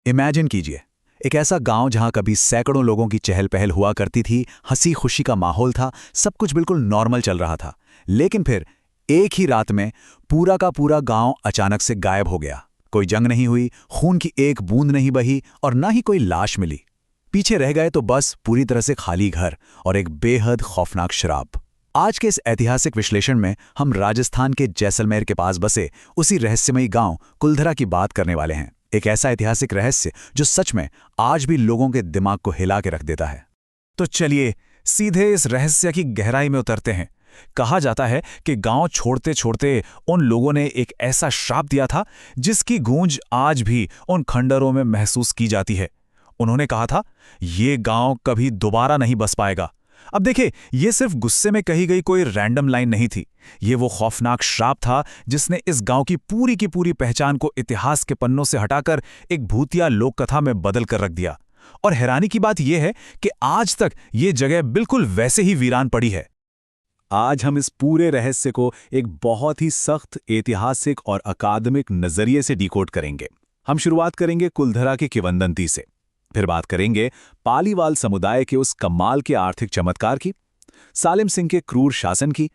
Imagine कीजिए, एक ऐसा गांव जहां कभी सैकड़ों लोगों की चहल पहल हुआ करती थी, हंसी खुशी का माहौल था, सब कुछ बिल्कुल नॉर्मल चल रहा था। लेकिन फिर एक ही रात में पूरा का पूरा गांव अचानक से गायब हो गया। कोई जंग नहीं हुई, खून की एक बूंद नहीं बही और ना ही कोई लाश मिली। पीछे रह गए तो बस पूरी तरह से खाली घर और एक बेहद खौफनाक श्राप। आज के इस ऐतिहासिक विश्लेषण में हम राजस्थान के जैसलमेर के पास बसे उसी रहस्यमयी गांव कुलधरा की बात करने वाले हैं। एक ऐसा ऐतिहासिक रहस्य जो सच में आज भी लोगों के दिमाग को हिला के रख देता है। तो चलिए सीधे इस रहस्य की गहराई में उतरते हैं। कहा जाता है कि गांव छोड़ते छोड़ते उन लोगों ने एक ऐसा श्राप दिया था जिसकी गूंज आज भी उन खंडरों में महसूस की जाती है। उन्होंने कहा था, ये गांव कभी दोबारा नहीं बस पाएगा। अब देखिए, ये सिर्फ गुस्से में कही गई कोई रैंडम लाइन नहीं थी। ये वो खौफनाक श्राप था जिसने इस गांव की पूरी पहचान को इतिहास के पन्नों से हटाकर एक भूतिया लोक कथा में बदल कर रख दिया। और हैरानी की बात यह है कि आज तक ये जगह बिल्कुल वैसे ही वीरान पड़ी है। आज हम इस पूरे रहस्य को एक बहुत ही सख्त ऐतिहासिक और अकादमिक नजरिए से डिकोड करेंगे। हम शुरुआत करेंगे कुलधरा के किंवदंती से, फिर बात करेंगे पालीवाल समुदाय के उस कमाल के आर्थिक चमत्कार की, सालिम सिंह के क्रूर शासन की,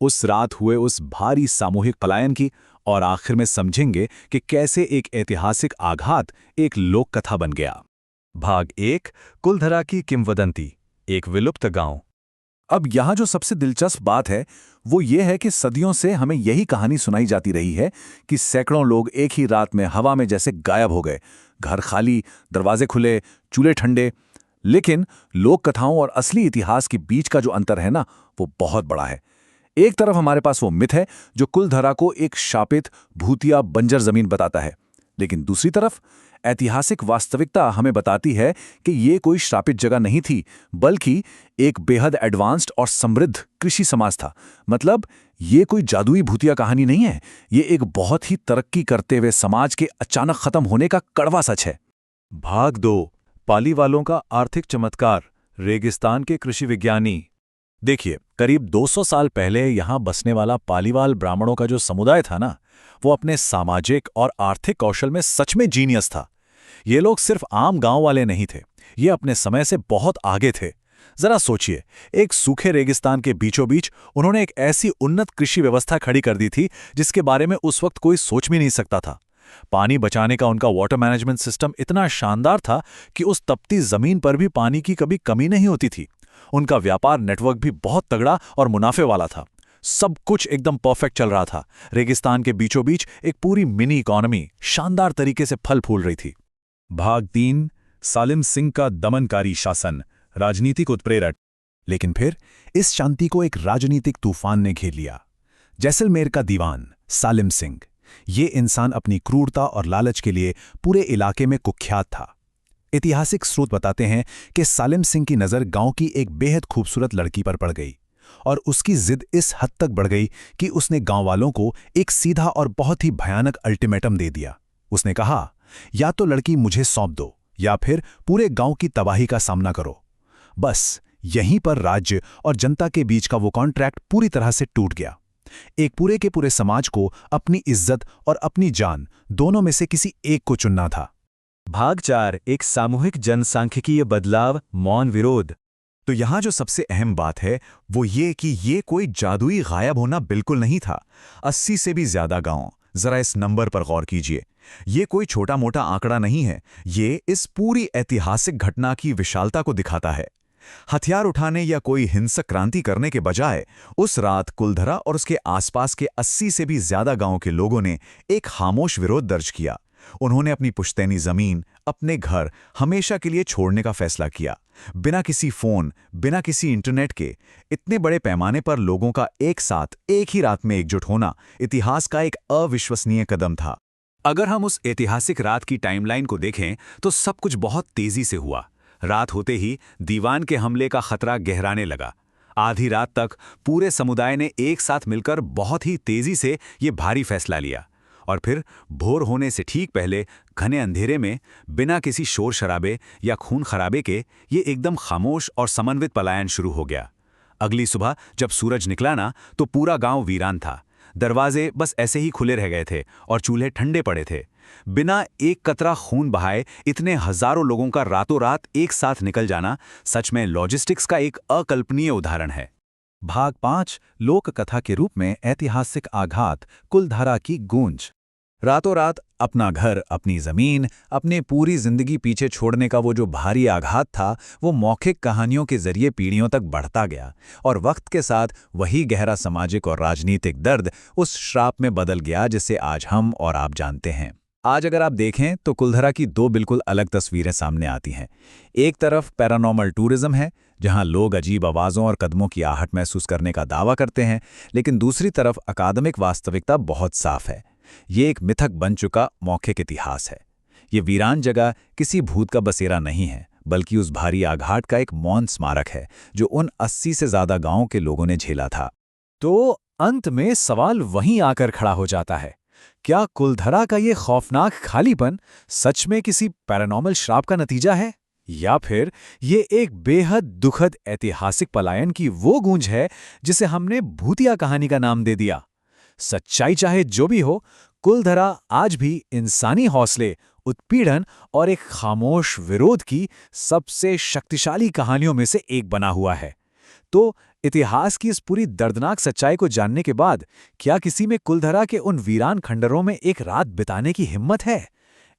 उस रात हुए उस भारी सामूहिक पलायन की, और आखिर में समझेंगे कि कैसे एक ऐतिहासिक आघात एक लोक कथा बन गया। भाग 1, कुलधरा की किंवदंती, एक विलुप्त गांव। अब यहाँ जो सबसे दिलचस्प बात है वो ये है कि सदियों से हमें यही कहानी सुनाई जाती रही है कि सैकड़ों लोग एक ही रात में हवा में जैसे गायब हो गए। घर खाली, दरवाजे खुले, चूल्हे ठंडे। लेकिन लोक कथाओं और असली इतिहास के बीच का जो अंतर है ना, वो बहुत बड़ा है। एक तरफ हमारे पास वो मिथ है जो कुलधरा को एक शापित भूतिया बंजर जमीन बताता है, लेकिन दूसरी तरफ ऐतिहासिक वास्तविकता हमें बताती है कि ये कोई श्रापित जगह नहीं थी, बल्कि एक बेहद एडवांस्ड और समृद्ध कृषि समाज था। मतलब ये कोई जादुई भूतिया कहानी नहीं है, ये एक बहुत ही तरक्की करते हुए समाज के अचानक खत्म होने का कड़वा सच है। भाग 2, पालीवालों का आर्थिक चमत्कार, रेगिस्तान के कृषि विज्ञानी। देखिए, करीब 200 साल पहले यहां बसने वाला पालीवाल ब्राह्मणों का जो समुदाय था ना, वो अपने सामाजिक और आर्थिक कौशल में सच में जीनियस था। ये लोग सिर्फ आम गांव वाले नहीं थे, ये अपने समय से बहुत आगे थे। जरा सोचिए, एक सूखे रेगिस्तान के बीचों बीच उन्होंने एक ऐसी उन्नत कृषि व्यवस्था खड़ी कर दी थी जिसके बारे में उस वक्त कोई सोच भी नहीं सकता था। पानी बचाने का उनका वाटर मैनेजमेंट सिस्टम इतना शानदार था कि उस तपती जमीन पर भी पानी की कभी कमी नहीं होती थी। उनका व्यापार नेटवर्क भी बहुत तगड़ा और मुनाफे वाला था। सब कुछ एकदम परफेक्ट चल रहा था। रेगिस्तान के बीचों बीच एक पूरी मिनी इकोनॉमी शानदार तरीके से फल फूल रही थी। भाग 3, सालिम सिंह का दमनकारी शासन, राजनीतिक उत्प्रेरक। लेकिन फिर इस शांति को एक राजनीतिक तूफान ने घेर लिया। जैसलमेर का दीवान सालिम सिंह, ये इंसान अपनी क्रूरता और लालच के लिए पूरे इलाके में कुख्यात था। ऐतिहासिक स्रोत बताते हैं कि सालिम सिंह की नज़र गांव की एक बेहद खूबसूरत लड़की पर पड़ गई और उसकी जिद इस हद तक बढ़ गई कि उसने गांव वालों को एक सीधा और बहुत ही भयानक अल्टीमेटम दे दिया। उसने कहा, या तो लड़की मुझे सौंप दो या फिर पूरे गांव की तबाही का सामना करो। बस यहीं पर राज्य और जनता के बीच का वो कॉन्ट्रैक्ट पूरी तरह से टूट गया। एक पूरे के पूरे समाज को अपनी इज्जत और अपनी जान दोनों में से किसी एक को चुनना था। भाग 4, एक सामूहिक जनसांख्यिकीय बदलाव, मौन विरोध। तो यहाँ जो सबसे अहम बात है वो ये कि ये कोई जादुई गायब होना बिल्कुल नहीं था। 80 से भी ज्यादा गांव, जरा इस नंबर पर गौर कीजिए। ये कोई छोटा मोटा आंकड़ा नहीं है, ये इस पूरी ऐतिहासिक घटना की विशालता को दिखाता है। हथियार उठाने या कोई हिंसक क्रांति करने के बजाय उस रात कुलधरा और उसके आसपास के 80 से भी ज्यादा गांवों के लोगों ने एक खामोश विरोध दर्ज किया। उन्होंने अपनी पुश्तैनी जमीन, अपने घर हमेशा के लिए छोड़ने का फैसला किया। बिना किसी फोन, बिना किसी इंटरनेट के इतने बड़े पैमाने पर लोगों का एक साथ एक ही रात में एकजुट होना इतिहास का एक अविश्वसनीय कदम था। अगर हम उस ऐतिहासिक रात की टाइमलाइन को देखें तो सब कुछ बहुत तेजी से हुआ। रात होते ही दीवान के हमले का खतरा गहराने लगा। आधी रात तक पूरे समुदाय ने एक साथ मिलकर बहुत ही तेजी से ये भारी फैसला लिया और फिर भोर होने से ठीक पहले घने अंधेरे में बिना किसी शोर शराबे या खून खराबे के ये एकदम खामोश और समन्वित पलायन शुरू हो गया। अगली सुबह जब सूरज निकला ना तो पूरा गांव वीरान था। दरवाजे बस ऐसे ही खुले रह गए थे और चूल्हे ठंडे पड़े थे। बिना एक कतरा खून बहाए इतने हजारों लोगों का रातों रात एक साथ निकल जाना सच में लॉजिस्टिक्स का एक अकल्पनीय उदाहरण है। भाग 5 लोक कथा के रूप में ऐतिहासिक आघात, कुलधारा की गूंज। रातों रात अपना घर, अपनी जमीन, अपने पूरी जिंदगी पीछे छोड़ने का वो जो भारी आघात था, वो मौखिक कहानियों के जरिए पीढ़ियों तक बढ़ता गया और वक्त के साथ वही गहरा सामाजिक और राजनीतिक दर्द उस श्राप में बदल गया जिसे आज हम और आप जानते हैं। आज अगर आप देखें तो कुलधरा की दो बिल्कुल अलग तस्वीरें सामने आती हैं। एक तरफ पैरानॉर्मल टूरिज्म है, जहां लोग अजीब आवाज़ों और कदमों की आहट महसूस करने का दावा करते हैं, लेकिन दूसरी तरफ अकादमिक वास्तविकता बहुत साफ है। ये एक मिथक बन चुका मौखिक इतिहास है। ये वीरान जगह किसी भूत का बसेरा नहीं है, बल्कि उस भारी आघात का एक मौन स्मारक है जो उन 80 से ज़्यादा गांवों के लोगों ने झेला था। तो अंत में सवाल वहीं आकर खड़ा हो जाता है, क्या कुलधरा का ये खौफनाक खालीपन सच में किसी पैरानॉर्मल श्राप का नतीजा है, या फिर ये एक बेहद दुखद ऐतिहासिक पलायन की वो गूंज है जिसे हमने भूतिया कहानी का नाम दे दिया? सच्चाई चाहे जो भी हो, कुलधरा आज भी इंसानी हौसले, उत्पीड़न और एक खामोश विरोध की सबसे शक्तिशाली कहानियों में से एक बना हुआ है। तो इतिहास की इस पूरी दर्दनाक सच्चाई को जानने के बाद क्या किसी में कुलधरा के उन वीरान खंडरों में एक रात बिताने की हिम्मत है?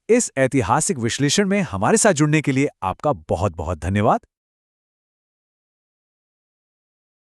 इस ऐतिहासिक विश्लेषण में हमारे साथ जुड़ने के लिए आपका बहुत बहुत धन्यवाद।